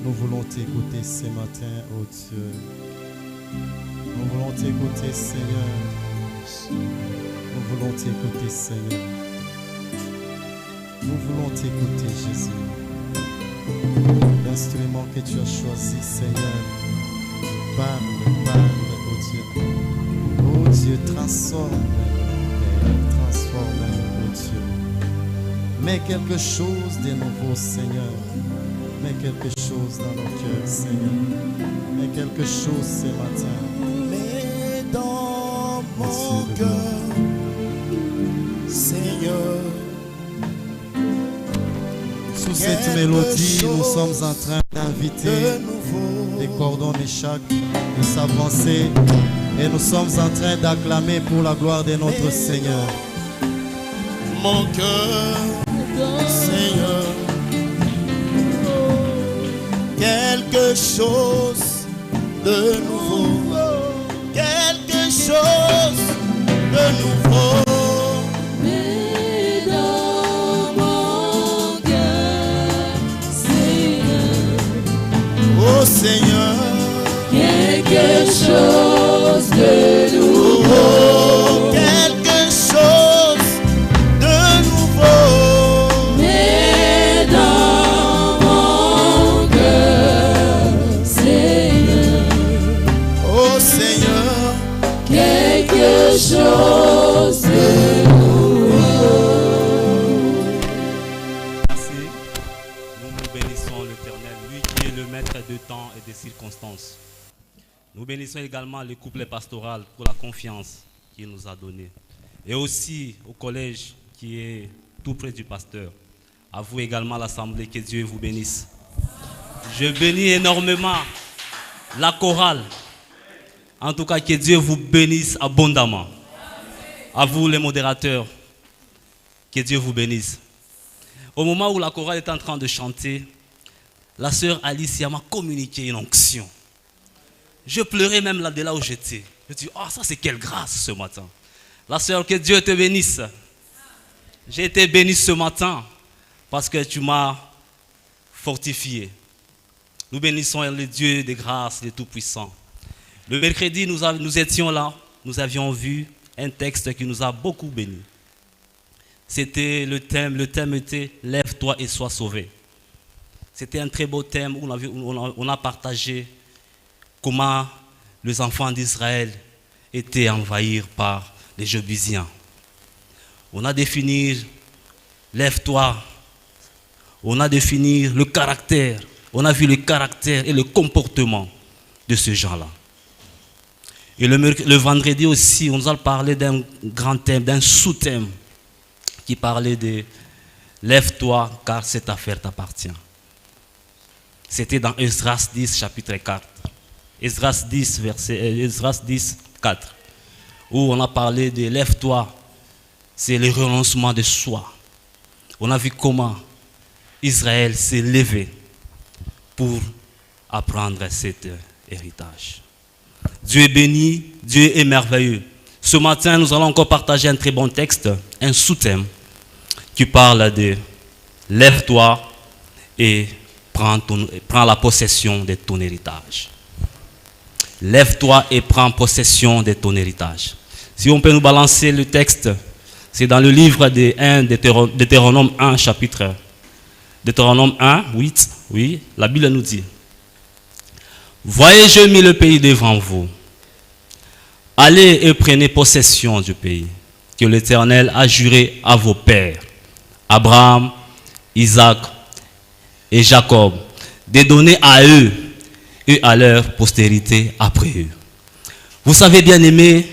Nous voulons t'écouter ce matin, oh Dieu. Nous voulons t'écouter, Seigneur. Nous voulons t'écouter, Seigneur. Nous voulons t'écouter, Jésus. L'instrument que tu as choisi, Seigneur. Parle, oh Dieu. Oh Dieu, transforme, oh Dieu. Mets quelque chose de nouveau, Seigneur. Mets quelque chose dans nos cœurs, Seigneur. Mets quelque chose ce matin. Mets dans mon cœur, Seigneur. Sous cette mélodie, nous sommes en train d'inviter les cordons Méchac de s'avancer et nous sommes en train d'acclamer pour la gloire de notre Seigneur. Mon cœur, Seigneur, quelque chose de nouveau, quelque chose de nouveau. Mets dans mon cœur, Seigneur, Oh Seigneur, quelque chose de nouveau. oh, quelque chose de nouveau. Mets dans mon cœur, Seigneur, Oh Seigneur, quelque chose de nouveau. Merci. Nous bénissons l'Éternel, lui qui est le maître de temps et des circonstances. Nous bénissons également le couple pastoral pour la confiance qu'il nous a donnée. Et aussi au collège qui est tout près du pasteur. À vous également l'assemblée, que Dieu vous bénisse. Je bénis énormément la chorale. En tout cas, que Dieu vous bénisse abondamment. À vous les modérateurs, que Dieu vous bénisse. Au moment où la chorale est en train de chanter, la sœur Alicia m'a communiqué une onction. Je pleurais même là de là où j'étais. Je dis, oh, ça c'est quelle grâce ce matin. La sœur, que Dieu te bénisse. J'ai été béni ce matin parce que tu m'as fortifié. Nous bénissons le Dieu des grâces, le Tout-Puissant. Le mercredi, nous étions là, nous avions vu un texte qui nous a beaucoup bénis. C'était le thème était « Lève-toi et sois sauvé ». C'était un très beau thème où on a partagé comment les enfants d'Israël étaient envahis par les Jébusiens. On a défini « Lève-toi ». On a défini le caractère. On a vu le caractère et le comportement de ces gens-là. Et le vendredi aussi, on nous a parlé d'un grand thème, d'un sous-thème qui parlait de « Lève-toi car cette affaire t'appartient ». C'était dans Esdras 10, chapitre 4. Esdras 10, 4. Où on a parlé de « Lève-toi », c'est le renoncement de soi. On a vu comment Israël s'est levé pour apprendre cet héritage. Dieu est béni, Dieu est merveilleux. Ce matin, nous allons encore partager un très bon texte, un sous-thème qui parle de « Lève-toi et prends la possession de ton héritage ». Lève-toi et prends possession de ton héritage. Si on peut nous balancer le texte, c'est dans le livre de Deutéronome 1, chapitre Deutéronome 1, 8, oui, la Bible nous dit « Voyez, je mis le pays devant vous. Allez et prenez possession du pays que l'Éternel a juré à vos pères, Abraham, Isaac et Jacob, de donner à eux et à leur postérité après eux. » Vous savez, bien aimés,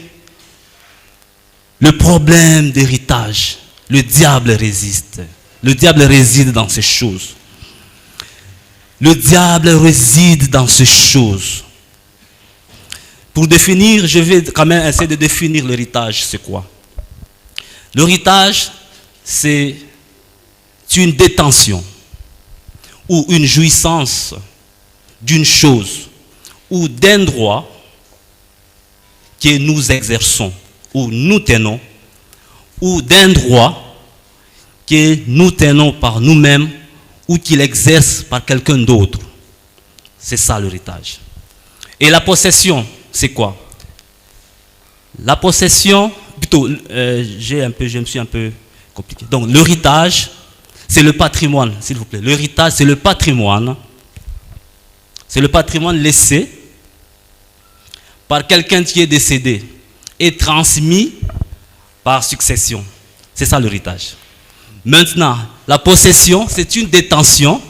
le problème d'héritage, le diable résiste. Le diable réside dans ces choses. Le diable réside dans ces choses. Pour définir, je vais quand même essayer de définir l'héritage, c'est quoi? L'héritage, c'est une détention ou une jouissance d'une chose ou d'un droit que nous exerçons ou nous tenons, ou d'un droit que nous tenons par nous-mêmes ou qu'il exerce par quelqu'un d'autre. C'est ça l'héritage. Et la possession, c'est quoi? La possession, plutôt, je me suis un peu compliqué. Donc l'héritage, c'est le patrimoine, s'il vous plaît. L'héritage, c'est le patrimoine. C'est le patrimoine laissé par quelqu'un qui est décédé et transmis par succession. C'est ça l'héritage. Maintenant, la possession, c'est une détention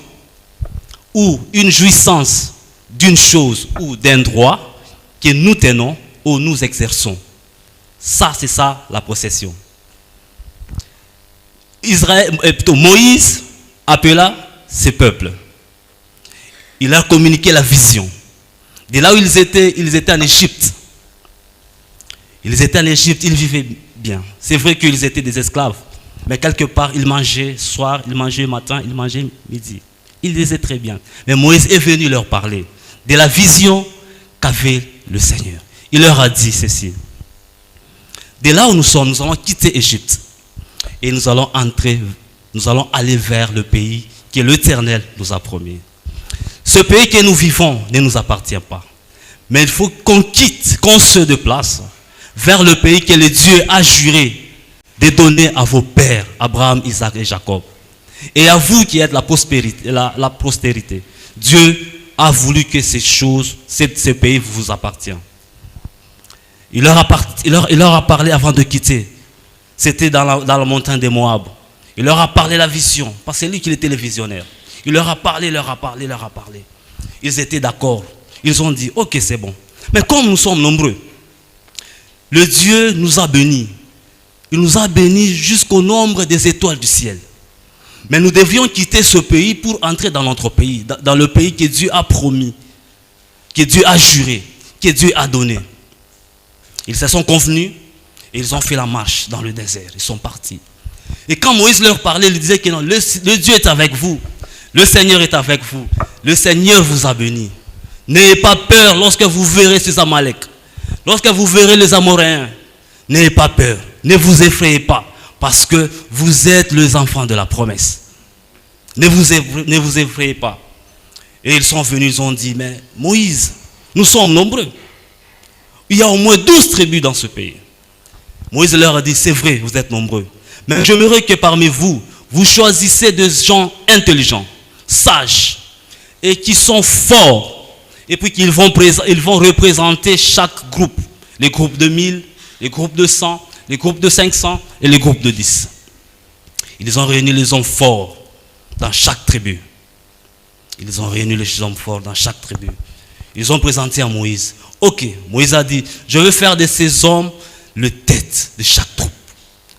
ou une jouissance d'une chose ou d'un droit que nous tenons ou nous exerçons. Ça, c'est ça la possession. Moïse appela ses peuples. Il leur communiqué la vision. De là où ils étaient en Égypte. Ils étaient en Égypte, ils vivaient bien. C'est vrai qu'ils étaient des esclaves. Mais quelque part, ils mangeaient soir, ils mangeaient matin, ils mangeaient midi. Ils disaient très bien. Mais Moïse est venu leur parler de la vision qu'avait le Seigneur. Il leur a dit ceci. De là où nous sommes, nous allons quitter Égypte. Et nous allons aller vers le pays que l'Éternel nous a promis. Ce pays que nous vivons ne nous appartient pas. Mais il faut qu'on quitte, qu'on se déplace vers le pays que le Dieu a juré de donner à vos pères, Abraham, Isaac et Jacob. Et à vous qui êtes la postérité. Dieu a voulu que ces choses, ce pays vous appartienne. Il leur a parlé avant de quitter. C'était dans la montagne de Moab. Il leur a parlé la vision, parce que c'est lui qui était le visionnaire. Il leur a parlé. Ils étaient d'accord. Ils ont dit, ok, c'est bon. Mais comme nous sommes nombreux, le Dieu nous a bénis. Il nous a bénis jusqu'au nombre des étoiles du ciel. Mais nous devions quitter ce pays pour entrer dans notre pays, dans le pays que Dieu a promis, que Dieu a juré, que Dieu a donné. Ils se sont convenus et ils ont fait la marche dans le désert. Ils sont partis. Et quand Moïse leur parlait, il disait que non, le Dieu est avec vous. Le Seigneur est avec vous. Le Seigneur vous a béni. N'ayez pas peur lorsque vous verrez ces Amalek. Lorsque vous verrez les Amoréens. N'ayez pas peur. Ne vous effrayez pas. Parce que vous êtes les enfants de la promesse. Ne vous effrayez pas. Et ils sont venus, ils ont dit, mais Moïse, nous sommes nombreux. Il y a au moins 12 tribus dans ce pays. Moïse leur a dit, c'est vrai, vous êtes nombreux. Mais j'aimerais que parmi vous, vous choisissez des gens intelligents, sages, et qui sont forts. Et puis qu'ils vont représenter chaque groupe. Les groupes de 1000, les groupes de 100, les groupes de 500 et les groupes de 10. Ils ont réuni les hommes forts dans chaque tribu. Ils ont réuni les hommes forts dans chaque tribu. Ils ont présenté à Moïse. Ok, Moïse a dit, je veux faire de ces hommes le tête de chaque troupe,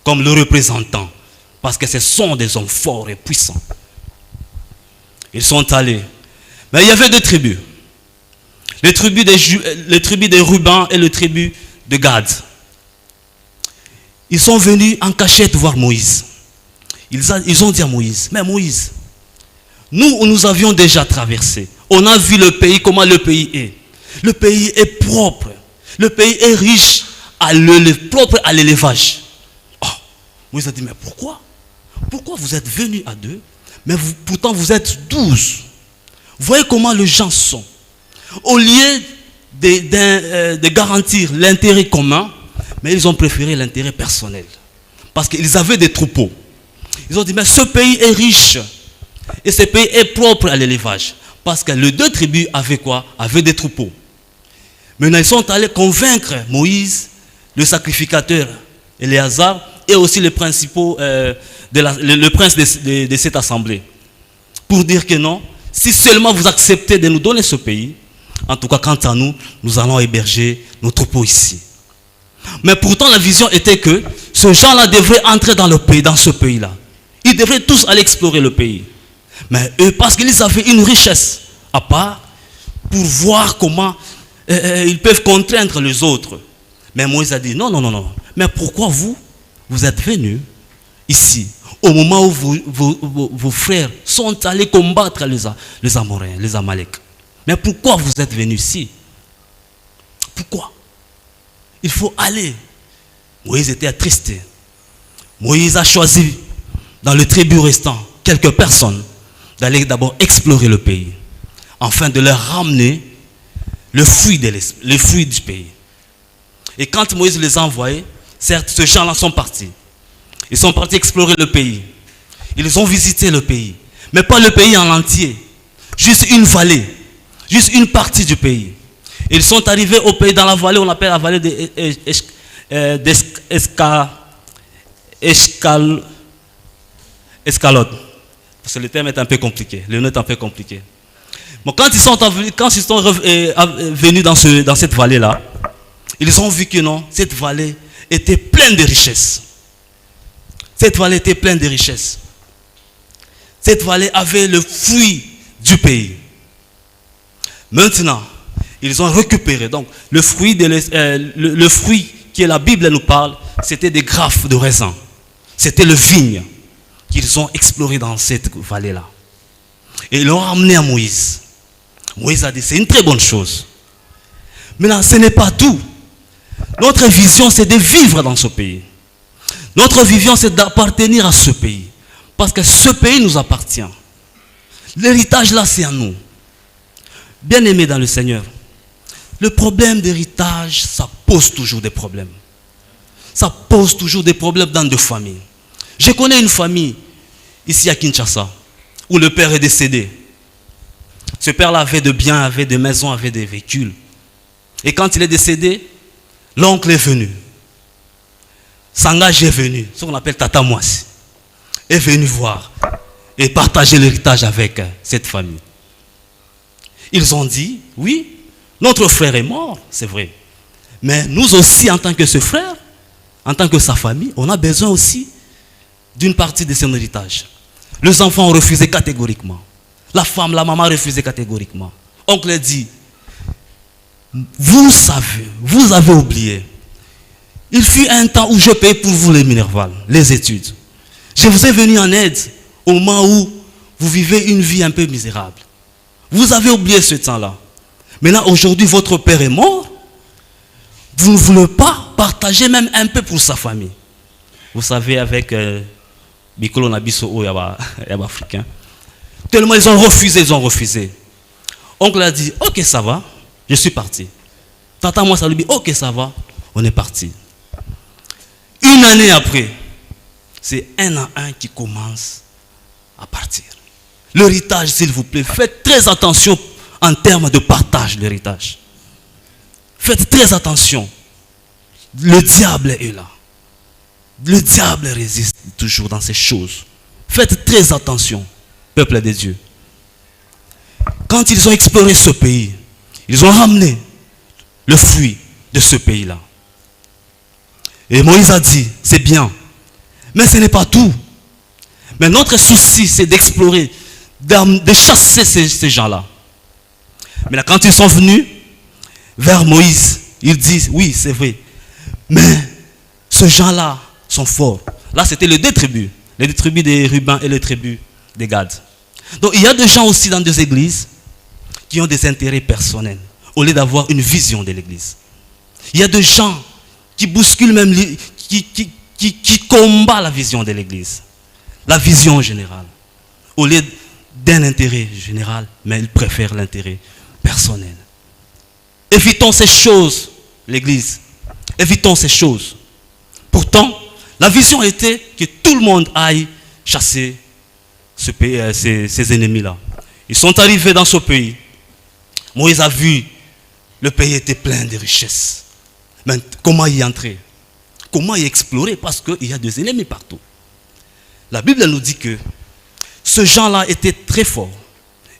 comme le représentant, parce que ce sont des hommes forts et puissants. Ils sont allés. Mais il y avait deux tribus. Les tribus de Ruben et les tribus de Gad. Ils sont venus en cachette voir Moïse. Ils ont dit à Moïse, mais Moïse, nous avions déjà traversé. On a vu le pays, comment le pays est. Le pays est propre. Le pays est riche, propre à l'élevage. Oh, Moïse a dit, mais pourquoi? Pourquoi vous êtes venus à 2, mais pourtant vous êtes 12? Voyez comment les gens sont. Au lieu de garantir l'intérêt commun, mais ils ont préféré l'intérêt personnel. Parce qu'ils avaient des troupeaux. Ils ont dit, mais ce pays est riche. Et ce pays est propre à l'élevage. Parce que les deux tribus avaient quoi? Avaient des troupeaux. Maintenant, ils sont allés convaincre Moïse, le sacrificateur Éléazar, et aussi les principaux, le prince de cette assemblée. Pour dire que non, si seulement vous acceptez de nous donner ce pays, en tout cas, quant à nous, nous allons héberger nos troupeaux ici. Mais pourtant, la vision était que ces gens-là devraient entrer dans le pays, dans ce pays-là. Ils devraient tous aller explorer le pays. Mais eux, parce qu'ils avaient une richesse à part, pour voir comment ils peuvent contraindre les autres. Mais Moïse a dit, non, non, non, non. Mais pourquoi vous êtes venus ici, au moment où vos frères sont allés combattre les Amoréens, les Amalek? Mais pourquoi vous êtes venus ici? Pourquoi? Il faut aller. Moïse était attristé. Moïse a choisi, dans le tribu restant, quelques personnes, d'aller d'abord explorer le pays. afin de leur ramener le fruit du pays. Et quand Moïse les a envoyés, certes, ces gens-là sont partis. Ils sont partis explorer le pays. Ils ont visité le pays. Mais pas le pays en entier. Juste une vallée. Juste une partie du pays. Ils sont arrivés au pays dans la vallée, on appelle la vallée d'Escalote. Parce que le terme est un peu compliqué. Le nom est un peu compliqué. Bon, quand ils sont venus dans cette vallée-là, ils ont vu que non, cette vallée était pleine de richesses. Cette vallée était pleine de richesses. Cette vallée avait le fruit du pays. Maintenant, ils ont récupéré. Donc, le fruit que la Bible nous parle, c'était des grappes de raisin. C'était le vigne qu'ils ont exploré dans cette vallée-là. Et ils l'ont ramené à Moïse. Moïse a dit, c'est une très bonne chose. Maintenant, ce n'est pas tout. Notre vision, c'est de vivre dans ce pays. Notre vision, c'est d'appartenir à ce pays. Parce que ce pays nous appartient. L'héritage là, c'est à nous. Bien-aimés dans le Seigneur, le problème d'héritage, ça pose toujours des problèmes. Ça pose toujours des problèmes dans deux familles. Je connais une famille ici à Kinshasa où le père est décédé. Ce père-là avait des biens, avait des maisons, avait des véhicules. Et quand il est décédé, l'oncle est venu. Sangage est venu, ce qu'on appelle Tata Mwasi, est venu voir et partager l'héritage avec cette famille. Ils ont dit, oui, notre frère est mort, c'est vrai. Mais nous aussi, en tant que ce frère, en tant que sa famille, on a besoin aussi d'une partie de son héritage. Les enfants ont refusé catégoriquement. La femme, la maman a refusé catégoriquement. Oncle a dit, vous savez, vous avez oublié. Il fut un temps où je payais pour vous les minervales, les études. Je vous ai venu en aide au moment où vous vivez une vie un peu misérable. Vous avez oublié ce temps-là. Maintenant, aujourd'hui, votre père est mort. Vous ne voulez pas partager même un peu pour sa famille. Vous savez, avec Bikolo Nabiso, il y a africain. Tellement ils ont refusé. Oncle a dit, ok, ça va, je suis parti. Tata, moi, ça lui dit, ok, ça va, on est parti. Une année après, c'est un à un qui commence à partir. L'héritage, s'il vous plaît, faites très attention en termes de partage de l'héritage. Faites très attention. Le diable est là. Le diable résiste toujours dans ces choses. Faites très attention, peuple de Dieu. Quand ils ont exploré ce pays, ils ont ramené le fruit de ce pays-là. Et Moïse a dit, c'est bien, mais ce n'est pas tout. Mais notre souci, c'est d'explorer, de chasser ces gens-là. Mais là, quand ils sont venus vers Moïse, ils disent, oui, c'est vrai. Mais ces gens-là sont forts. Là, c'était les deux tribus des Ruben et les tribus des Gad. Donc, il y a des gens aussi dans des églises qui ont des intérêts personnels, au lieu d'avoir une vision de l'église. Il y a des gens qui bousculent même, qui combattent la vision de l'église. La vision générale. Au lieu d'un intérêt général, mais ils préfèrent l'intérêt personnel. Évitons ces choses, l'église. Évitons ces choses. Pourtant, la vision était que tout le monde aille chasser ces ennemis-là. Ils sont arrivés dans ce pays. Moïse a vu, le pays était plein de richesses. Mais comment y entrer? Comment y explorer? Parce qu'il y a des ennemis partout. La Bible nous dit que ce gens-là étaient très forts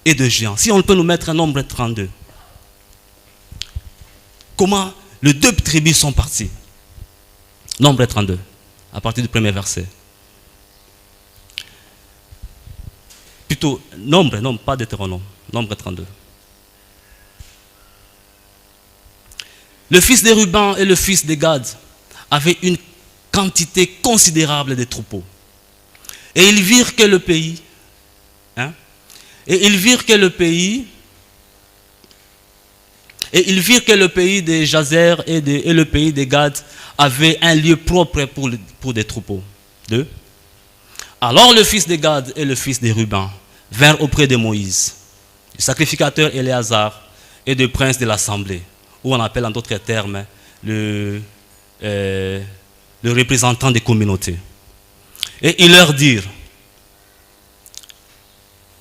et de géants. Si on peut nous mettre un nombre 32. Comment les deux tribus sont parties? Nombre 32, à partir du premier verset. Plutôt, nombre, non, pas Deutéronome, nombre 32. Le fils de Ruben et le fils de Gad avaient une quantité considérable de troupeaux. Et ils virent que le pays, et ils virent que le pays de Jazer et le pays de Gad avait un lieu propre pour des troupeaux. 2. Alors le fils de Gad et le fils de Ruben vinrent auprès de Moïse du sacrificateur Éléazar et du prince de l'assemblée, ou on appelle en d'autres termes le représentant des communautés. Et ils leur dirent,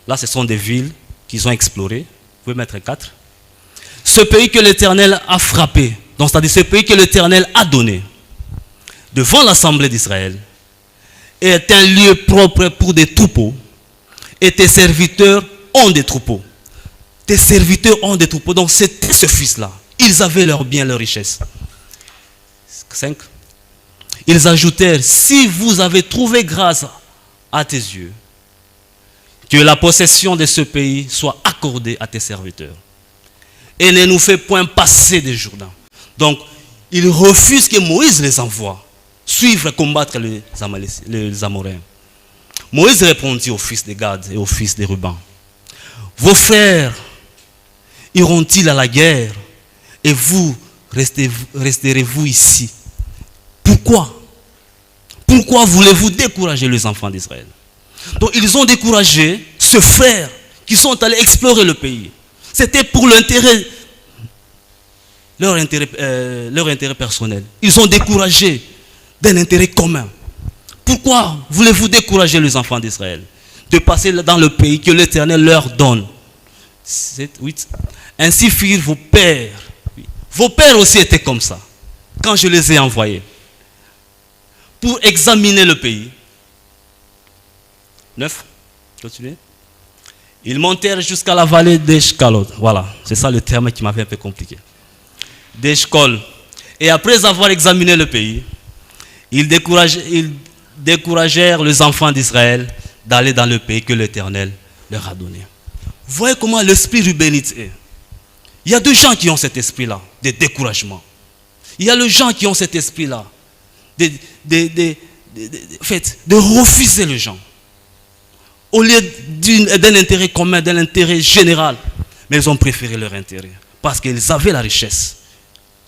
là ce sont des villes qu'ils ont explorées, vous pouvez mettre 4. Ce pays que l'Éternel a frappé, donc c'est-à-dire ce pays que l'Éternel a donné devant l'assemblée d'Israël, est un lieu propre pour des troupeaux, et tes serviteurs ont des troupeaux. Tes serviteurs ont des troupeaux. Donc c'était ce fils-là. Ils avaient leurs biens, leurs richesses. 5. Ils ajoutèrent, si vous avez trouvé grâce à tes yeux, que la possession de ce pays soit accordée à tes serviteurs. Et ne nous fait point passer des Jourdain. Donc, ils refusent que Moïse les envoie suivre, combattre les Amoréens. Moïse répondit aux fils de Gad et aux fils de Ruben, vos frères iront-ils à la guerre et vous resterez-vous ici? Pourquoi? Pourquoi voulez-vous décourager les enfants d'Israël? Donc ils ont découragé ce frère qui sont allés explorer le pays. C'était pour leur intérêt personnel. Ils ont découragé d'un intérêt commun. Pourquoi voulez-vous décourager les enfants d'Israël de passer dans le pays que l'Éternel leur donne? 7, 8. Ainsi firent vos pères. Vos pères aussi étaient comme ça, quand je les ai envoyés pour examiner le pays. 9. Continuez. Ils montèrent jusqu'à la vallée d'Eshcol. Voilà, c'est ça le terme qui m'avait un peu compliqué. D'Eshcol. Et après avoir examiné le pays, ils découragèrent les enfants d'Israël d'aller dans le pays que l'Éternel leur a donné. Vous voyez comment l'esprit rubénite est. Il y a des gens qui ont cet esprit-là, de découragement. Il y a des gens qui ont cet esprit-là, de refuser les gens. Au lieu d'un intérêt commun, d'un intérêt général. Mais ils ont préféré leur intérêt. Parce qu'ils avaient la richesse.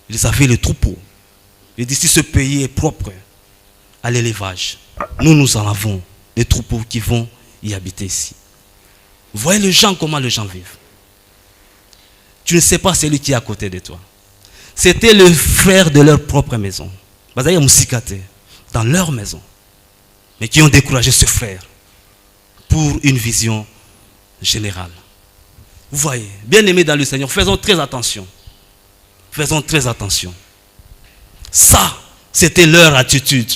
Ils avaient les troupeaux. Et d'ici ce pays est propre à l'élevage. Nous en avons des troupeaux qui vont y habiter ici. Vous voyez les gens, comment les gens vivent. Tu ne sais pas celui qui est à côté de toi. C'était le frère de leur propre maison. Dans leur maison. Mais qui ont découragé ce frère pour une vision générale. Vous voyez, bien aimés dans le Seigneur, faisons très attention. Faisons très attention. Ça, c'était leur attitude.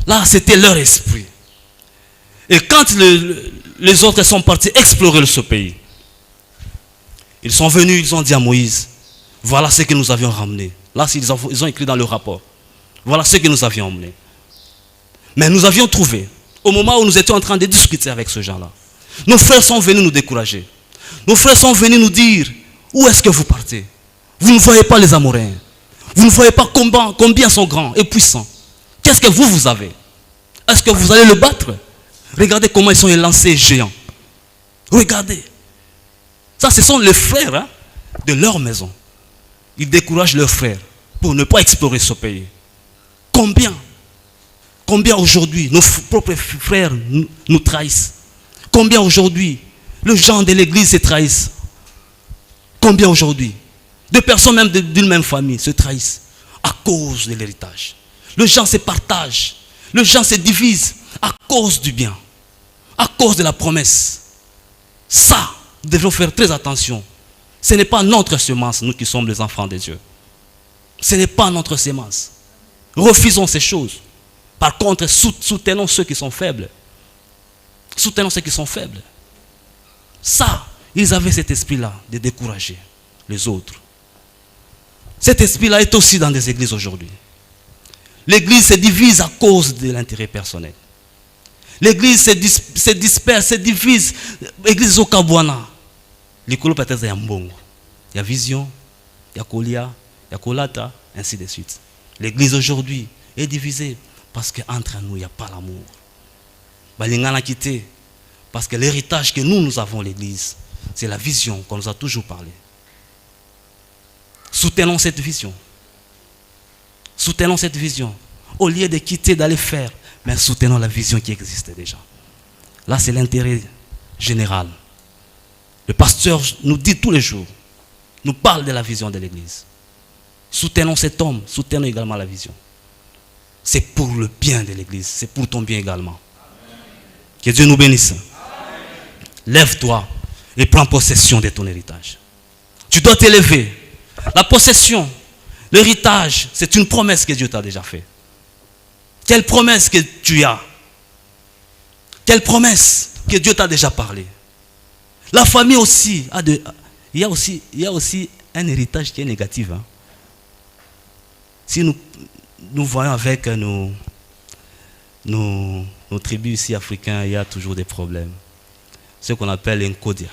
Là, c'était leur esprit. Et quand les autres sont partis explorer ce pays, ils sont venus, ils ont dit à Moïse, voilà ce que nous avions ramené. Là, ils ont écrit dans le rapport. Voilà ce que nous avions emmené. Mais nous avions trouvé, au moment où nous étions en train de discuter avec ce gens-là, nos frères sont venus nous décourager. Nos frères sont venus nous dire, où est-ce que vous partez? Vous ne voyez pas les Amoréens. Vous ne voyez pas combien sont grands et puissants. Qu'est-ce que vous avez? Est-ce que vous allez le battre? Regardez comment ils sont élancés géants. Regardez. Ça, ce sont les frères de leur maison. Ils découragent leurs frères pour ne pas explorer ce pays. Combien aujourd'hui nos propres frères nous trahissent? Combien aujourd'hui les gens de l'église se trahissent? Combien aujourd'hui de personnes même d'une même famille se trahissent à cause de l'héritage? Les gens se partagent, les gens se divisent à cause du bien, à cause de la promesse. Ça, nous devons faire très attention. Ce n'est pas notre semence, nous qui sommes les enfants de Dieu. Ce n'est pas notre semence. Refusons ces choses. Par contre, soutenons ceux qui sont faibles. Soutenons ceux qui sont faibles. Ça, ils avaient cet esprit-là de décourager les autres. Cet esprit-là est aussi dans des églises aujourd'hui. L'église se divise à cause de l'intérêt personnel. L'église se disperse, se divise. L'église au Kabwana. L'école peut-être il y a Mbongo. Il y a Vision, il y a Kolia, il y a Kolata, ainsi de suite. L'église aujourd'hui est divisée parce qu'entre nous, il n'y a pas l'amour. Balingana quitté. Parce que l'héritage que nous avons, l'église, c'est la vision qu'on nous a toujours parlé. Soutenons cette vision. Soutenons cette vision. Au lieu de quitter, d'aller faire, mais soutenons la vision qui existe déjà. Là, c'est l'intérêt général. Le pasteur nous dit tous les jours, nous parle de la vision de l'Église. Soutenons cet homme, soutenons également la vision. C'est pour le bien de l'Église, c'est pour ton bien également. Que Dieu nous bénisse. Lève-toi et prends possession de ton héritage. Tu dois t'élever. La possession, l'héritage, c'est une promesse que Dieu t'a déjà faite. Quelle promesse que tu as? Quelle promesse que Dieu t'a déjà parlé? La famille aussi il y a aussi un héritage qui est négatif. Hein. Si nous voyons avec nos tribus ici africaines, il y a toujours des problèmes. Ce qu'on appelle l'encodia.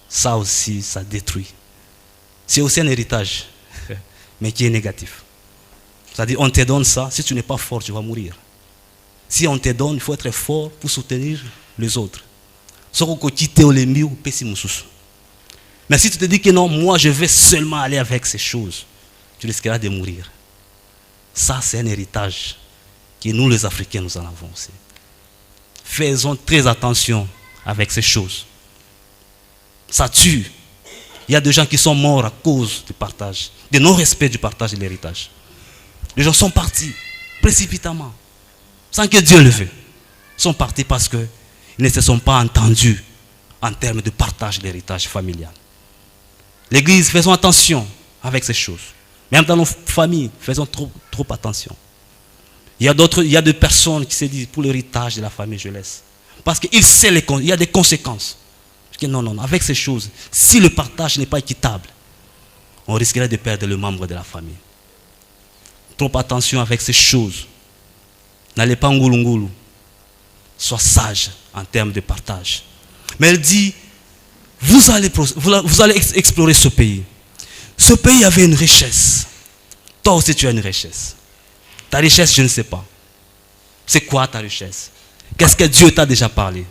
Ça aussi, ça détruit. C'est aussi un héritage, mais qui est négatif. C'est-à-dire, on te donne ça, si tu n'es pas fort, tu vas mourir. Si on te donne, il faut être fort pour soutenir les autres. Mais si tu te dis que non, moi je vais seulement aller avec ces choses, tu risqueras de mourir. Ça, c'est un héritage que nous, les Africains, nous en avons aussi. Faisons très attention avec ces choses. Ça tue. Il y a des gens qui sont morts à cause du partage, du non-respect du partage de l'héritage. Les gens sont partis précipitamment, sans que Dieu le veuille. Ils sont partis parce qu'ils ne se sont pas entendus en termes de partage de l'héritage familial. L'Église, faisons attention avec ces choses. Même dans nos familles, faisons trop attention. Il y a des personnes qui se disent, pour l'héritage de la famille, je laisse. Parce qu'il sait il y a des conséquences. Non, avec ces choses, si le partage n'est pas équitable, on risquerait de perdre le membre de la famille. Trop attention avec ces choses. N'allez pas en ngoulou. Sois sage en termes de partage. Mais elle dit, vous allez explorer ce pays. Ce pays avait une richesse. Toi aussi tu as une richesse. Ta richesse, je ne sais pas. C'est quoi ta richesse? Qu'est-ce que Dieu t'a déjà parlé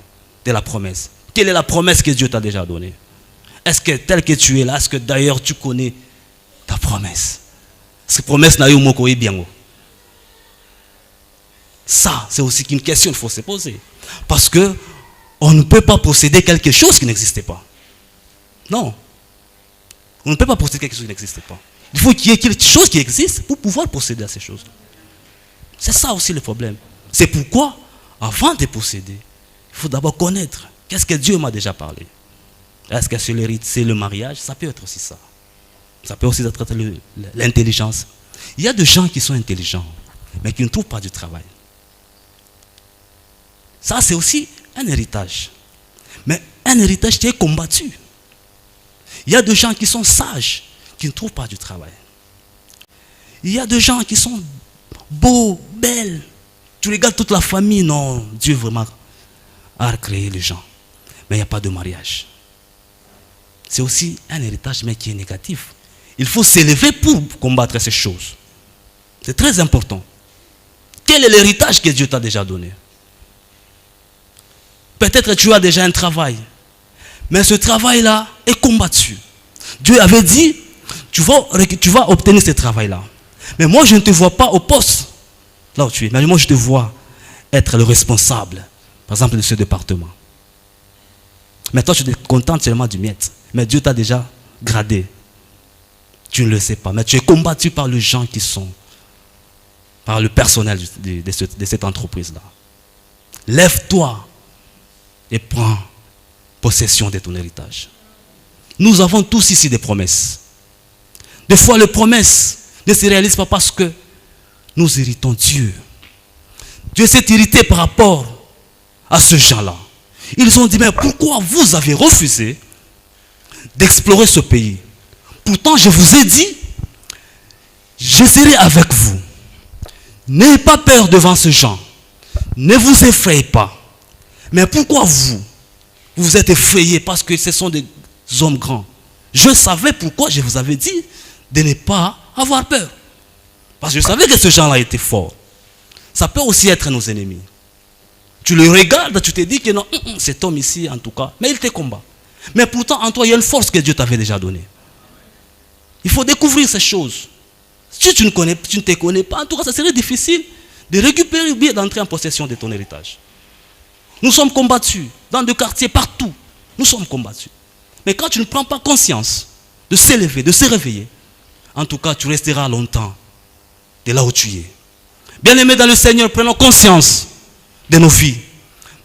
de la promesse? Quelle est la promesse que Dieu t'a déjà donnée? Est-ce que tel que tu es là, est-ce que d'ailleurs tu connais ta promesse? Cette promesse n'a eu moko bien. Ça, c'est aussi une question qu'il faut se poser. Parce que on ne peut pas posséder quelque chose qui n'existait pas. Non. On ne peut pas posséder quelque chose qui n'existait pas. Il faut qu'il y ait quelque chose qui existe pour pouvoir posséder à ces choses. C'est ça aussi le problème. C'est pourquoi, avant de posséder, il faut d'abord connaître. Qu'est-ce que Dieu m'a déjà parlé? Est-ce que c'est le mariage? Ça peut être aussi ça. Ça peut aussi être l'intelligence. Il y a des gens qui sont intelligents, mais qui ne trouvent pas du travail. Ça, c'est aussi un héritage. Mais un héritage qui est combattu. Il y a des gens qui sont sages, qui ne trouvent pas du travail. Il y a des gens qui sont beaux, belles. Tu regardes toute la famille, non, Dieu vraiment a créé les gens. Mais il n'y a pas de mariage. C'est aussi un héritage, mais qui est négatif. Il faut s'élever pour combattre ces choses. C'est très important. Quel est l'héritage que Dieu t'a déjà donné? Peut-être que tu as déjà un travail, mais ce travail-là est combattu. Dieu avait dit, tu vas obtenir ce travail-là. Mais moi, je ne te vois pas au poste là où tu es. Mais moi, je te vois être le responsable, par exemple, de ce département. Mais toi, tu te contentes seulement du miette. Mais Dieu t'a déjà gradé. Tu ne le sais pas. Mais tu es combattu par les gens qui sont, par le personnel de cette entreprise-là. Lève-toi et prends possession de ton héritage. Nous avons tous ici des promesses. Des fois, les promesses ne se réalisent pas parce que nous irritons Dieu. Dieu s'est irrité par rapport à ce gens-là. Ils ont dit, mais pourquoi vous avez refusé d'explorer ce pays? Pourtant, je vous ai dit, je serai avec vous. N'ayez pas peur devant ce genre. Ne vous effrayez pas. Mais pourquoi vous vous êtes effrayés parce que ce sont des hommes grands? Je savais pourquoi je vous avais dit de ne pas avoir peur. Parce que je savais que ce genre-là était fort. Ça peut aussi être nos ennemis. Tu le regardes, tu te dis que non, cet homme ici, en tout cas, mais il te combat. Mais pourtant, en toi, il y a une force que Dieu t'avait déjà donnée. Il faut découvrir ces choses. Si tu ne te connais pas, en tout cas, ça serait difficile de récupérer ou bien d'entrer en possession de ton héritage. Nous sommes combattus dans des quartiers partout. Nous sommes combattus. Mais quand tu ne prends pas conscience de s'élever, de se réveiller, en tout cas, tu resteras longtemps de là où tu es. Bien-aimés dans le Seigneur, prenons conscience de nos vies.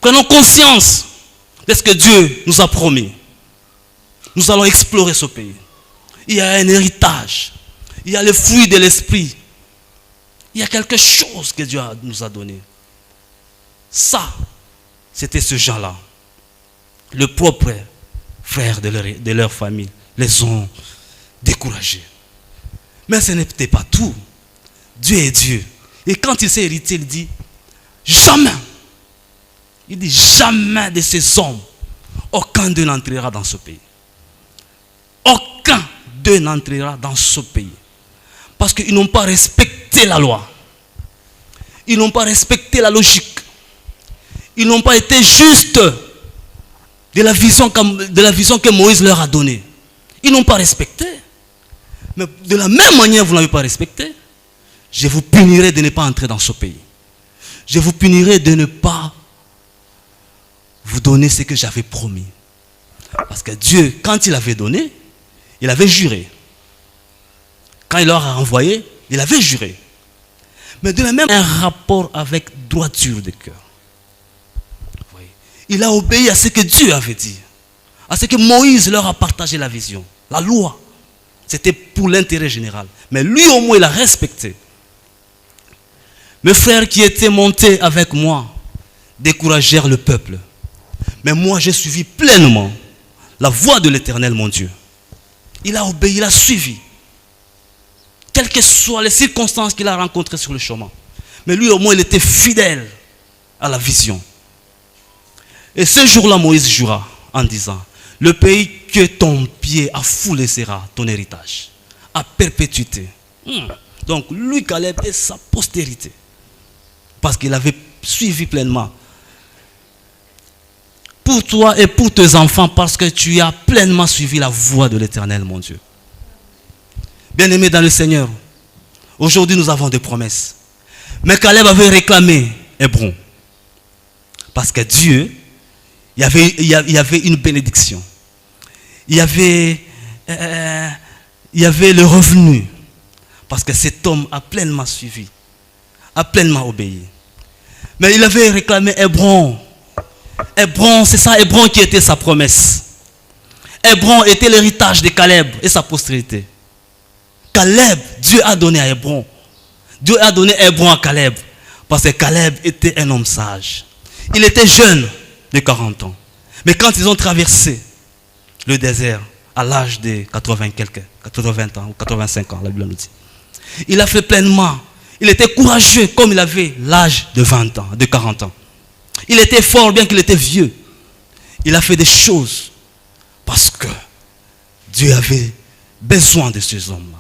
Prenons conscience de ce que Dieu nous a promis. Nous allons explorer ce pays. Il y a un héritage. Il y a le fruit de l'esprit. Il y a quelque chose que Dieu nous a donné. Ça, c'était ce gens-là. Le propre frère de leur famille les ont découragés. Mais ce n'était pas tout. Dieu est Dieu. Et quand il s'est hérité, il dit, jamais. Il dit, jamais de ces hommes, aucun d'eux n'entrera dans ce pays. Aucun d'eux n'entrera dans ce pays. Parce qu'ils n'ont pas respecté la loi. Ils n'ont pas respecté la logique. Ils n'ont pas été justes de la vision que Moïse leur a donnée. Ils n'ont pas respecté. Mais de la même manière, vous ne l'avez pas respecté. Je vous punirai de ne pas entrer dans ce pays. Je vous punirai de ne pas vous donner ce que j'avais promis. Parce que Dieu, quand il avait donné, il avait juré. Quand il leur a envoyé, il avait juré. Mais de la même un rapport avec droiture de cœur. Il a obéi à ce que Dieu avait dit. À ce que Moïse leur a partagé la vision. La loi. C'était pour l'intérêt général. Mais lui au moins il a respecté. Mes frères qui étaient montés avec moi découragèrent le peuple. Mais moi j'ai suivi pleinement la voie de l'Éternel mon Dieu. Il a obéi, il a suivi. Quelles que soient les circonstances qu'il a rencontrées sur le chemin. Mais lui au moins il était fidèle à la vision. Et ce jour-là Moïse jura en disant, le pays que ton pied a foulé sera ton héritage, à perpétuité. Donc lui Caleb et sa postérité. Parce qu'il avait suivi pleinement. Pour toi et pour tes enfants, parce que tu as pleinement suivi la voie de l'Éternel, mon Dieu. Bien-aimés dans le Seigneur, aujourd'hui nous avons des promesses. Mais Caleb avait réclamé Hébron. Parce que Dieu, il y avait une bénédiction. Il y avait le revenu. Parce que cet homme a pleinement suivi, a pleinement obéi. Mais il avait réclamé Hébron. Hébron, c'est ça, Hébron qui était sa promesse. Hébron était l'héritage de Caleb et sa postérité. Caleb, Dieu a donné à Hébron. Dieu a donné Hébron à Caleb. Parce que Caleb était un homme sage. Il était jeune de 40 ans. Mais quand ils ont traversé le désert à l'âge de 80 ans ou 85 ans, la Bible nous dit. Il a fait pleinement. Il était courageux comme il avait l'âge de 20 ans, de 40 ans. Il était fort bien qu'il était vieux. Il a fait des choses parce que Dieu avait besoin de ces hommes-là.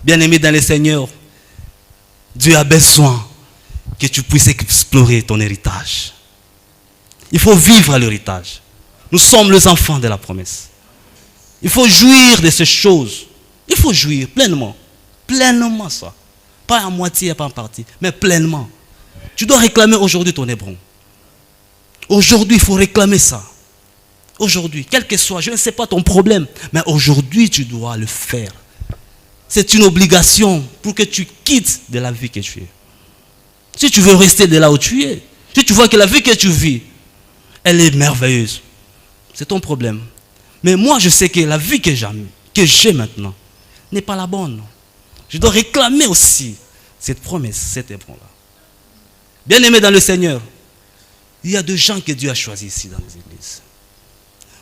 Bien-aimé dans le Seigneur, Dieu a besoin que tu puisses explorer ton héritage. Il faut vivre à l'héritage. Nous sommes les enfants de la promesse. Il faut jouir de ces choses. Il faut jouir pleinement. Pleinement ça. Pas à moitié, pas en partie, mais pleinement. Tu dois réclamer aujourd'hui ton Hébron. Aujourd'hui, il faut réclamer ça. Aujourd'hui, quel que soit, je ne sais pas ton problème, mais aujourd'hui, tu dois le faire. C'est une obligation pour que tu quittes de la vie que tu es. Si tu veux rester de là où tu es, si tu vois que la vie que tu vis, elle est merveilleuse, c'est ton problème. Mais moi, je sais que la vie que j'ai maintenant n'est pas la bonne. Je dois réclamer aussi cette promesse, cet Hébron-là. Bien-aimés dans le Seigneur, il y a des gens que Dieu a choisis ici dans les églises.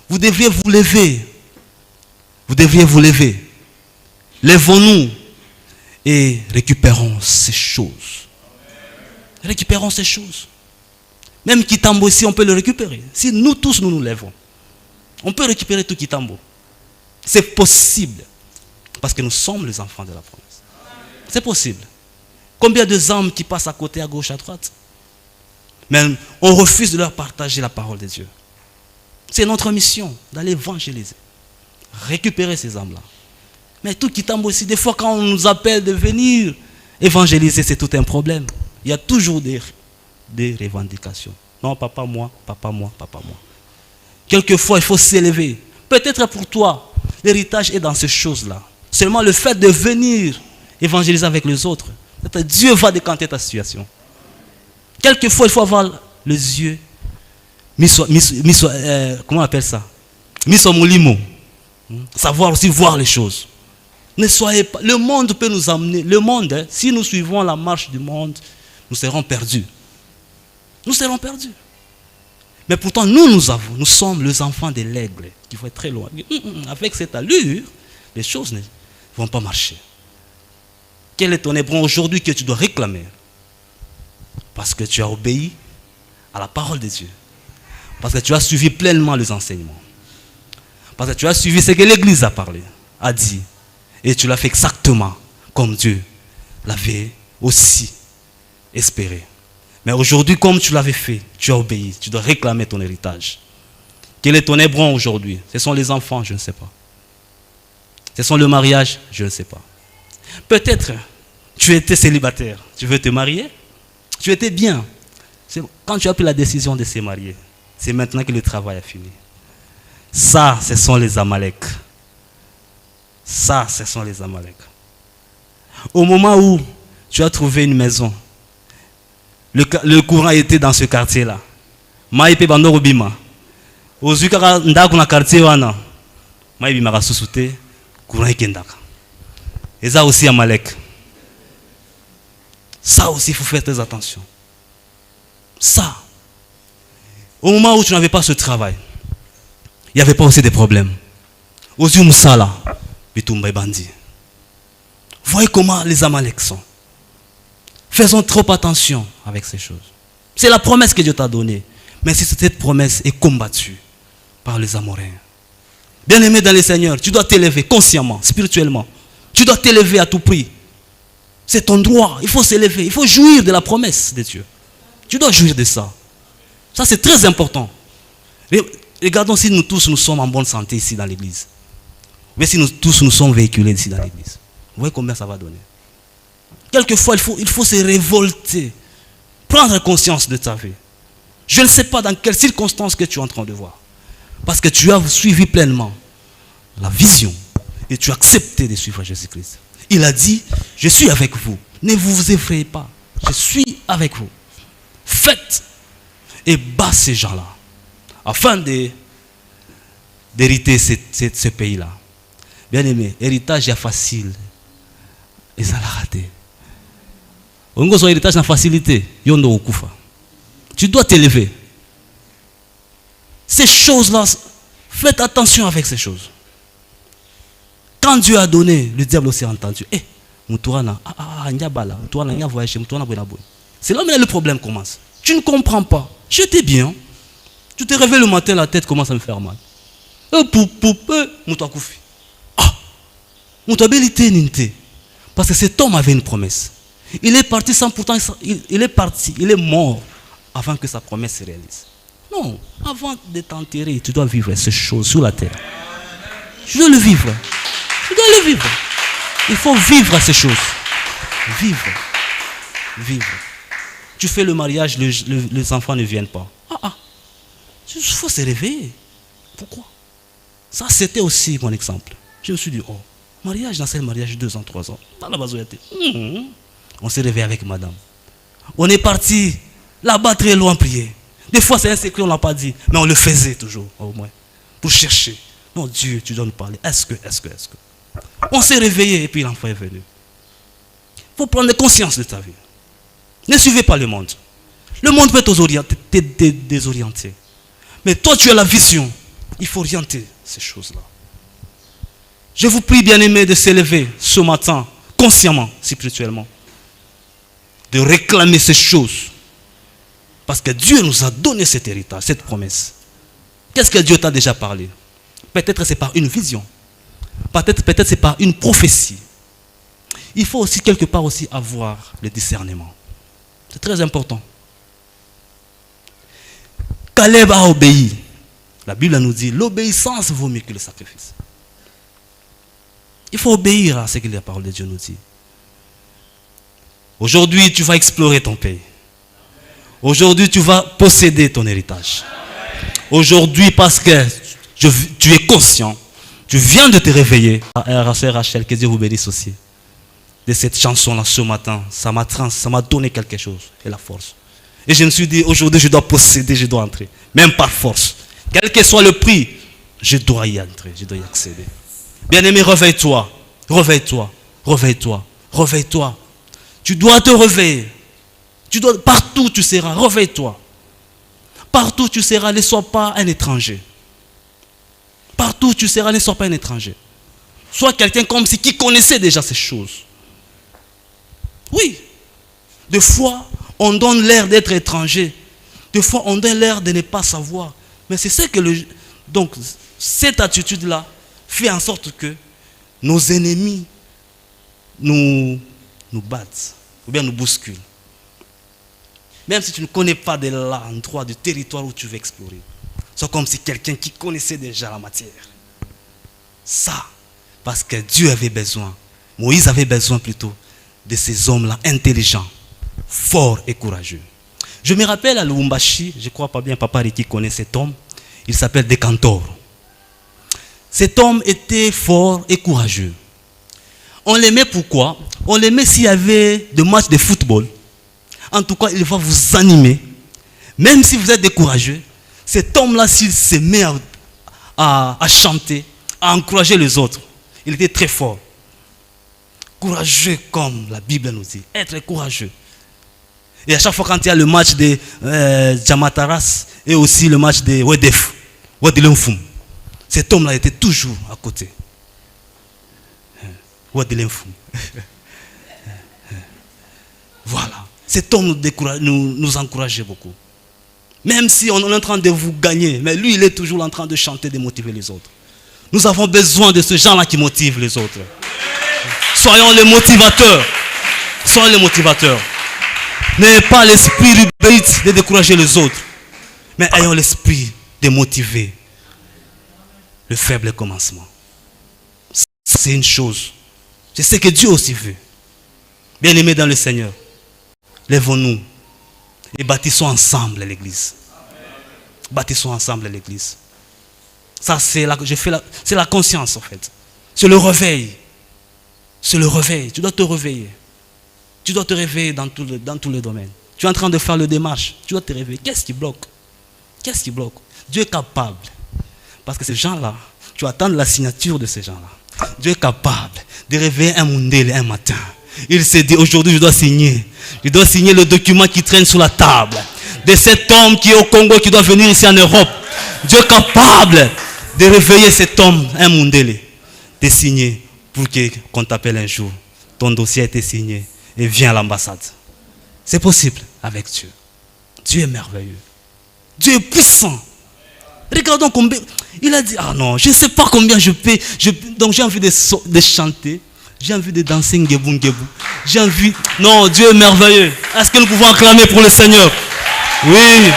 Vous devriez vous lever. Vous devriez vous lever. Lèvons-nous et récupérons ces choses. Récupérons ces choses. Même Kitambo ici, on peut le récupérer. Si nous tous, nous nous lèvons, on peut récupérer tout Kitambo. C'est possible. Parce que nous sommes les enfants de la promesse. C'est possible. Combien de âmes qui passent à côté, à gauche, à droite? Mais on refuse de leur partager la parole de Dieu. C'est notre mission d'aller évangéliser. Récupérer ces âmes-là. Mais tout Kitambo ici, des fois quand on nous appelle de venir évangéliser, c'est tout un problème. Il y a toujours des revendications. Non, papa, moi, papa, moi, papa, moi. Quelquefois, il faut s'élever. Peut-être pour toi, l'héritage est dans ces choses-là. Seulement le fait de venir évangéliser avec les autres, Dieu va décanter ta situation. Quelquefois, il faut avoir les yeux comment on appelle ça? Mis au moulimo. Savoir aussi voir les choses. Ne soyez pas. Le monde peut nous amener. Le monde, si nous suivons la marche du monde, nous serons perdus. Nous serons perdus. Mais pourtant, nous sommes les enfants de l'aigle qui vont être très loin. Avec cette allure, les choses ne vont pas marcher. Quel est ton hébron aujourd'hui que tu dois réclamer? Parce que tu as obéi à la parole de Dieu. Parce que tu as suivi pleinement les enseignements. Parce que tu as suivi ce que l'Église a parlé, a dit. Et tu l'as fait exactement comme Dieu l'avait aussi espéré. Mais aujourd'hui, comme tu l'avais fait, tu as obéi. Tu dois réclamer ton héritage. Quel est ton hébron aujourd'hui? Ce sont les enfants, je ne sais pas. Ce sont le mariage, je ne sais pas. Peut-être tu étais célibataire, tu veux te marier, tu étais bien. Quand tu as pris la décision de se marier, c'est maintenant que le travail a fini. Ça, ce sont les Amalek. Ça, ce sont les Amalek. Au moment où tu as trouvé une maison, le courant était dans ce quartier-là. Maïpe Bandoro Bima. Aux Zukara Ndakuna quartier wana. Maïbi Marasusute, courant Ekendaka. Et ça aussi Amalek. Ça aussi, il faut faire très attention. Ça. Au moment où tu n'avais pas ce travail, il n'y avait pas aussi des problèmes. Aux yeux Moussala, Bitumba Bandi. Voyez comment les Amalek sont. Faisons trop attention avec ces choses. C'est la promesse que Dieu t'a donnée. Mais si cette promesse est combattue par les Amoréens. Bien-aimé dans le Seigneur, tu dois t'élever consciemment, spirituellement. Tu dois t'élever à tout prix. C'est ton droit. Il faut s'élever. Il faut jouir de la promesse de Dieu. Tu dois jouir de ça. Ça, c'est très important. Regardons si nous tous, nous sommes en bonne santé ici dans l'église. Mais si nous tous, nous sommes véhiculés ici dans l'église. Vous voyez combien ça va donner. Quelquefois, il faut se révolter. Prendre conscience de ta vie. Je ne sais pas dans quelles circonstances que tu es en train de voir. Parce que tu as suivi pleinement la vision. Et tu as accepté de suivre Jésus-Christ. Il a dit, je suis avec vous. Ne vous effrayez pas. Je suis avec vous. Faites et bat ces gens-là. Afin d'hériter ce pays-là. Bien aimé, héritage est facile. Et ça l'a raté. On a un héritage dans la facilité. Tu dois t'élever. Ces choses-là, faites attention avec ces choses. Quand Dieu a donné, le diable aussi a entendu. C'est là où le problème commence. Tu ne comprends pas. J'étais bien. Tu te réveilles le matin, la tête commence à me faire mal. Parce que cet homme avait une promesse. Il est parti sans pourtant, il est mort avant que sa promesse se réalise. Non, avant de t'enterrer, tu dois vivre ces choses sur la terre. Tu dois le vivre. Tu dois le vivre. Il faut vivre ces choses. Vivre. Vivre. Tu fais le mariage, les enfants ne viennent pas. Il faut se réveiller. Pourquoi? Ça, c'était aussi mon exemple. Je me suis dit, mariage, dans ce mariage, 2 ans, 3 ans. Dans la base, on s'est réveillé avec madame. On est parti là-bas très loin prier. Des fois, c'est un secret, on ne l'a pas dit. Mais on le faisait toujours, au moins. Pour chercher. Non, Dieu, tu dois nous parler. Est-ce que. On s'est réveillé et puis l'enfant est venu. Il faut prendre conscience de ta vie. Ne suivez pas le monde. Le monde peut te désorienter. Mais toi, tu as la vision. Il faut orienter ces choses-là. Je vous prie, bien-aimés, de s'élever ce matin, consciemment, spirituellement. De réclamer ces choses. Parce que Dieu nous a donné cet héritage, cette promesse. Qu'est-ce que Dieu t'a déjà parlé? Peut-être c'est par une vision. Peut-être c'est par une prophétie. Il faut aussi quelque part aussi avoir le discernement. C'est très important. Caleb a obéi. La Bible nous dit, l'obéissance vaut mieux que le sacrifice. Il faut obéir à ce que la parole de Dieu nous dit. Aujourd'hui, tu vas explorer ton pays. Aujourd'hui, tu vas posséder ton héritage. aujourd'hui, parce que tu es conscient, tu viens de te réveiller. Sœur Rachel, que Dieu vous bénisse aussi. De cette chanson-là ce matin, ça m'a donné quelque chose et la force. Et je me suis dit, aujourd'hui, je dois posséder, je dois entrer. Même par force. Quel que soit le prix, je dois y entrer, je dois y accéder. Bien-aimé, réveille-toi, réveille-toi, réveille-toi, réveille-toi. Tu dois te réveiller. Partout tu seras, réveille-toi. Partout tu seras, ne sois pas un étranger. Partout tu seras, ne sois pas un étranger. Sois quelqu'un comme si qui connaissait déjà ces choses. Oui. Des fois, on donne l'air d'être étranger. Des fois, on donne l'air de ne pas savoir. Mais c'est ça que donc, cette attitude-là fait en sorte que nos ennemis nous battent ou bien nous bousculent. Même si tu ne connais pas de l'endroit, du territoire où tu veux explorer. C'est comme si quelqu'un qui connaissait déjà la matière. Ça, parce que Dieu avait besoin, Moïse avait besoin plutôt de ces hommes-là intelligents, forts et courageux. Je me rappelle à Lubumbashi, je ne crois pas bien Papa Ricky connaît cet homme, il s'appelle Decantor. Cet homme était fort et courageux. On l'aimait pourquoi? On l'aimait s'il y avait des matchs de football. En tout cas, il va vous animer. Même si vous êtes décourageux, cet homme-là, s'il se met à chanter, à encourager les autres, il était très fort. Courageux comme la Bible nous dit. Être courageux. Et à chaque fois quand il y a le match de Jamataras et aussi le match de Wedelenfum, cet homme-là était toujours à côté. Wedelenfum. Voilà. Cet homme nous encourageait beaucoup. Même si on est en train de vous gagner, mais lui, il est toujours en train de chanter, de motiver les autres. Nous avons besoin de ce genre-là qui motive les autres. Soyons les motivateurs. Soyons les motivateurs. N'ayez pas l'esprit rubéite de décourager les autres, mais ayons l'esprit de motiver le faible commencement. C'est une chose. Je sais que Dieu aussi veut. Bien-aimés dans le Seigneur, lèvons-nous et bâtissons ensemble l'église. Bâtissons ensemble l'église. Ça, c'est la conscience en fait. C'est le réveil. C'est le réveil. Tu dois te réveiller. Tu dois te réveiller dans tous les domaines. Tu es en train de faire le démarche. Tu dois te réveiller. Qu'est-ce qui bloque? Qu'est-ce qui bloque? Dieu est capable. Parce que ces gens-là, tu attends la signature de ces gens-là. Dieu est capable de réveiller un Mundele un matin. Il s'est dit, aujourd'hui je dois signer. Je dois signer le document qui traîne sur la table. De cet homme qui est au Congo, qui doit venir ici en Europe. Dieu est capable de réveiller cet homme, un Mundele, de signer pour qu'on t'appelle un jour. Ton dossier a été signé et viens à l'ambassade. C'est possible avec Dieu. Dieu est merveilleux. Dieu est puissant. Regardons combien. Il a dit, ah non, je ne sais pas combien je paie. Donc j'ai envie de chanter. J'ai envie de danser Ngebu Ngebu. J'ai envie. Non, Dieu est merveilleux. Est-ce que nous pouvons acclamer pour le Seigneur? Oui.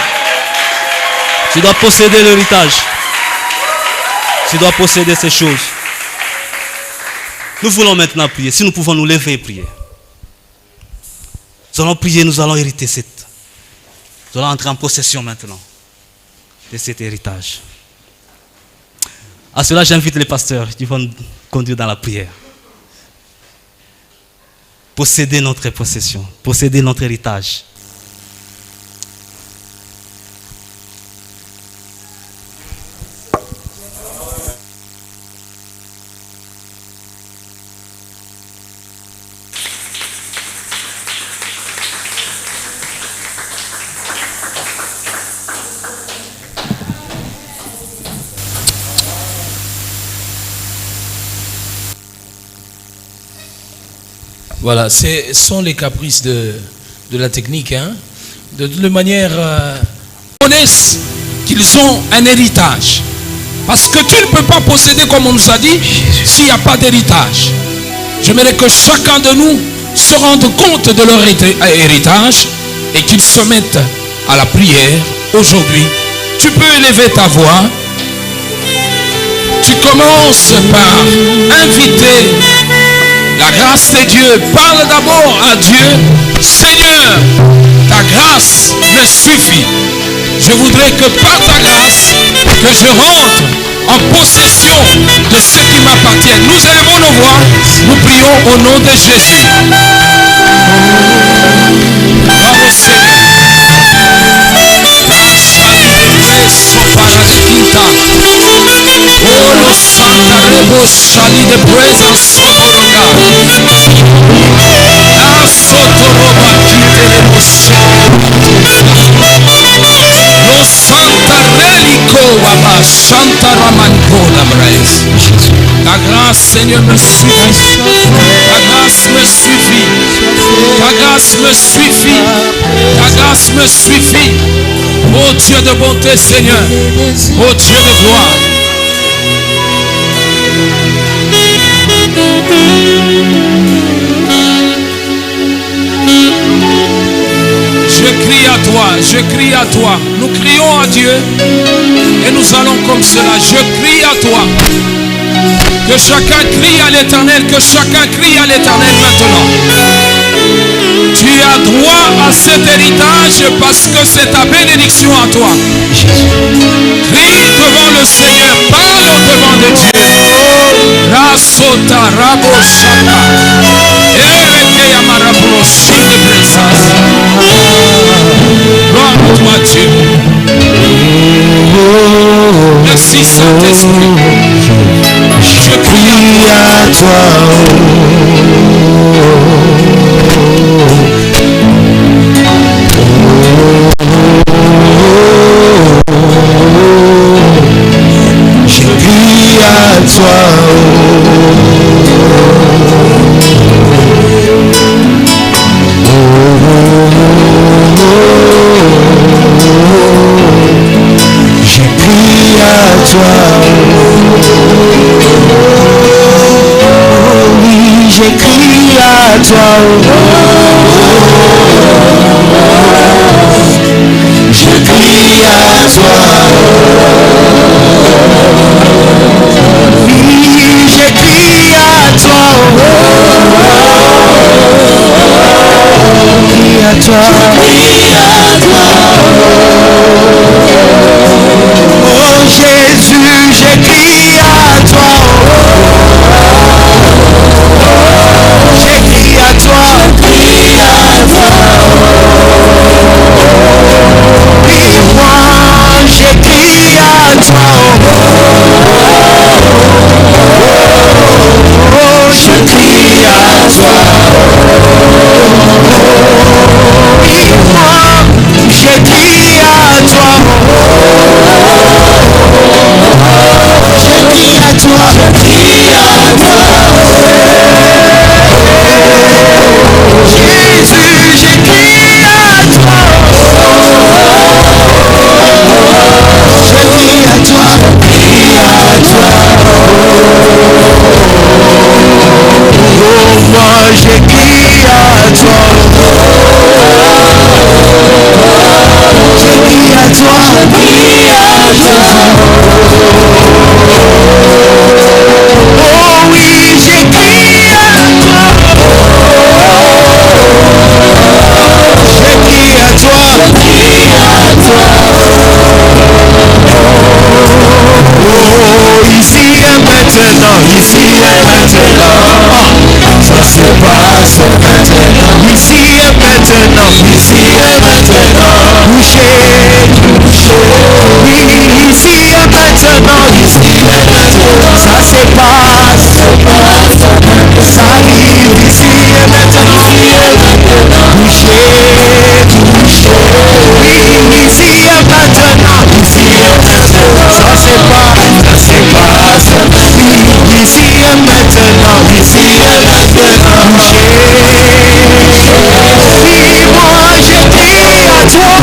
Tu dois posséder l'héritage. Tu dois posséder ces choses. Nous voulons maintenant prier. Si nous pouvons nous lever et prier. Nous allons prier, nous allons hériter cette. Nous allons entrer en possession maintenant de cet héritage. À cela, j'invite les pasteurs qui vont nous conduire dans la prière. Posséder notre possession, posséder notre héritage. Voilà, ce sont les caprices de la technique. Hein. De toute manière, ils connaissent qu'ils ont un héritage. Parce que tu ne peux pas posséder, comme on nous a dit, s'il n'y a pas d'héritage. J'aimerais que chacun de nous se rende compte de leur héritage et qu'ils se mettent à la prière aujourd'hui. Tu peux élever ta voix. Tu commences par inviter la grâce de Dieu. Parle d'abord à Dieu. Seigneur, ta ta grâce me suffit. Je voudrais que par ta grâce, que je rentre en possession de ce qui m'appartient. Nous élevons nos voix, nous prions au nom de Jésus. Bravo Seigneur. Oh, lo Santa Rebo Shali de Presa Sotoronga. La Sotoroba Kiterebo Lo Santa Relico Waba Santa Ramanko Labres. Ta grâce, Seigneur, me suffit. Ta grâce me suffit. Ta grâce me suffit. Ta grâce me suffit. Oh Dieu de bonté, Seigneur. Oh Dieu de gloire. Je crie à toi, je crie à toi. Nous crions à Dieu et nous allons comme cela. Je crie à toi. Que chacun crie à l'Éternel, que chacun crie à l'Éternel maintenant. Tu as droit à cet héritage parce que c'est ta bénédiction à toi. Crie devant le Seigneur, parle au devant de Dieu. Rasota rabo shaka. Ereke yamarabro shinde presas. Gloire à toi Dieu. Merci Saint-Esprit. Je crie à toi. Je crie à toi. Je crie à toi. Oui, je crie à toi. Je crie à toi. Oui, je crie à toi. Crie à toi. Crie à toi. Oh Jésus, je crie à toi. Je crie à toi. Crie à toi. Dis-moi, je crie à toi. Oh, je crie à toi. Dis-moi, je crie à toi. Je crie à toi. Je crie à toi. Jésus, je crie à toi. Je crie à toi. Crie à toi. Oh, moi je crie à toi. Je crie à toi. Crie à toi. Oh oui, je crie à toi. Je crie à toi. Crie à toi. Oh, ici et maintenant, ici et maintenant, ça se passe maintenant. Ici et maintenant, ici et maintenant, touché, touché. Oui, ici et maintenant, ici et maintenant, ça se passe, ça arrive ici et maintenant, touché, touché. Oui, ici et maintenant, ici et maintenant, ça se passe, ça se passe. Ici et maintenant, ici et maintenant, touché. Oui, moi je crie à toi.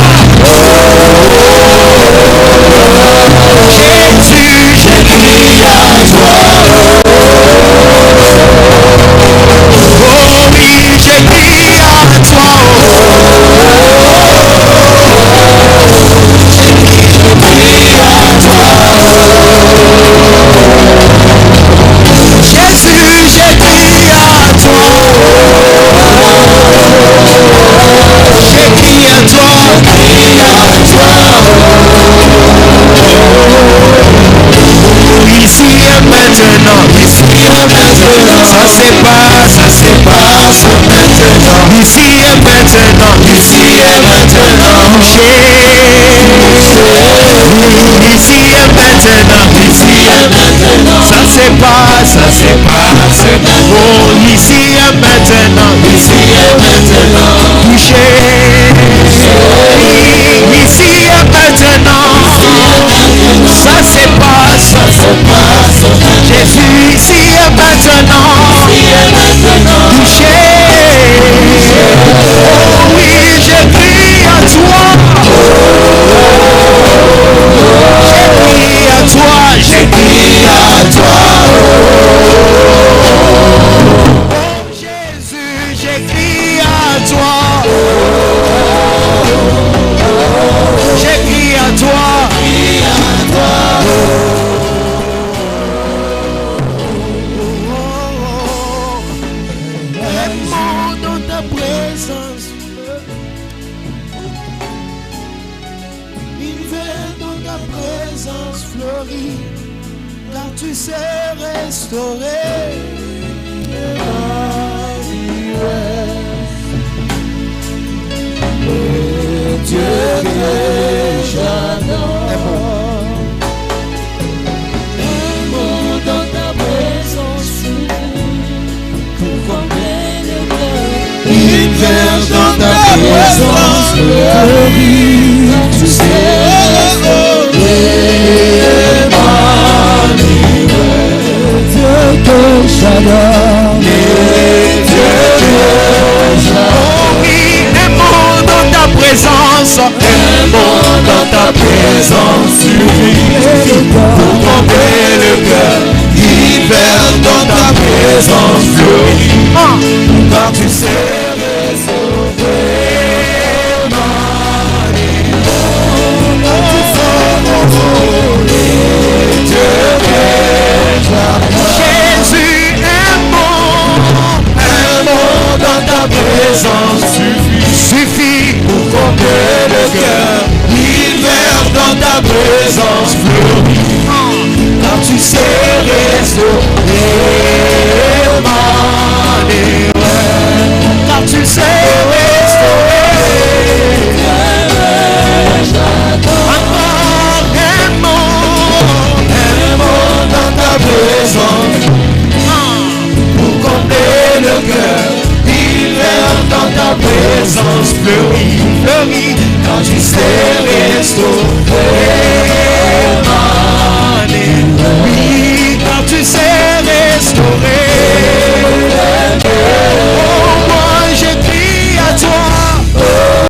Jésus, je crie à toi. Oh oui, je crie à toi. Je crie à toi. Jésus, maintenant. Ça se passe maintenant. Ici et maintenant. Ici et maintenant. Touché. Ici et maintenant. Ici et maintenant. Ça se passe maintenant. Oh, ici et maintenant. Ici et maintenant. Touché. Ici et maintenant. Ça se passe. Jésus ici et maintenant. Touché. Oh oui, je crie à toi. Je crie à toi. Oh Jésus, je crie à toi. Je crie à toi. Aimons dans ta présence. Il vient dans ta présence fleurie, car tu sais restaurer. Dieu que j'adore. Aimons dans ta présence pour combler le cœur. Il vient dans ta présence fleurie, tu sais Dieu que j'adore. Aimons dans ta présence. Aimons dans ta présence suffit pour combler le cœur. Hiver dans ta présence fleurie, Car tu sais Jésus, aimons dans ta présence suffit pour combler le cœur. Hiver dans ta présence fleurie, car tu sais restaurer Emmanuel. car tu sais restaurer. Encore Aimons dans ta présence pour combler le cœur. Hiver dans ta présence fleurie, car tu sais restaurer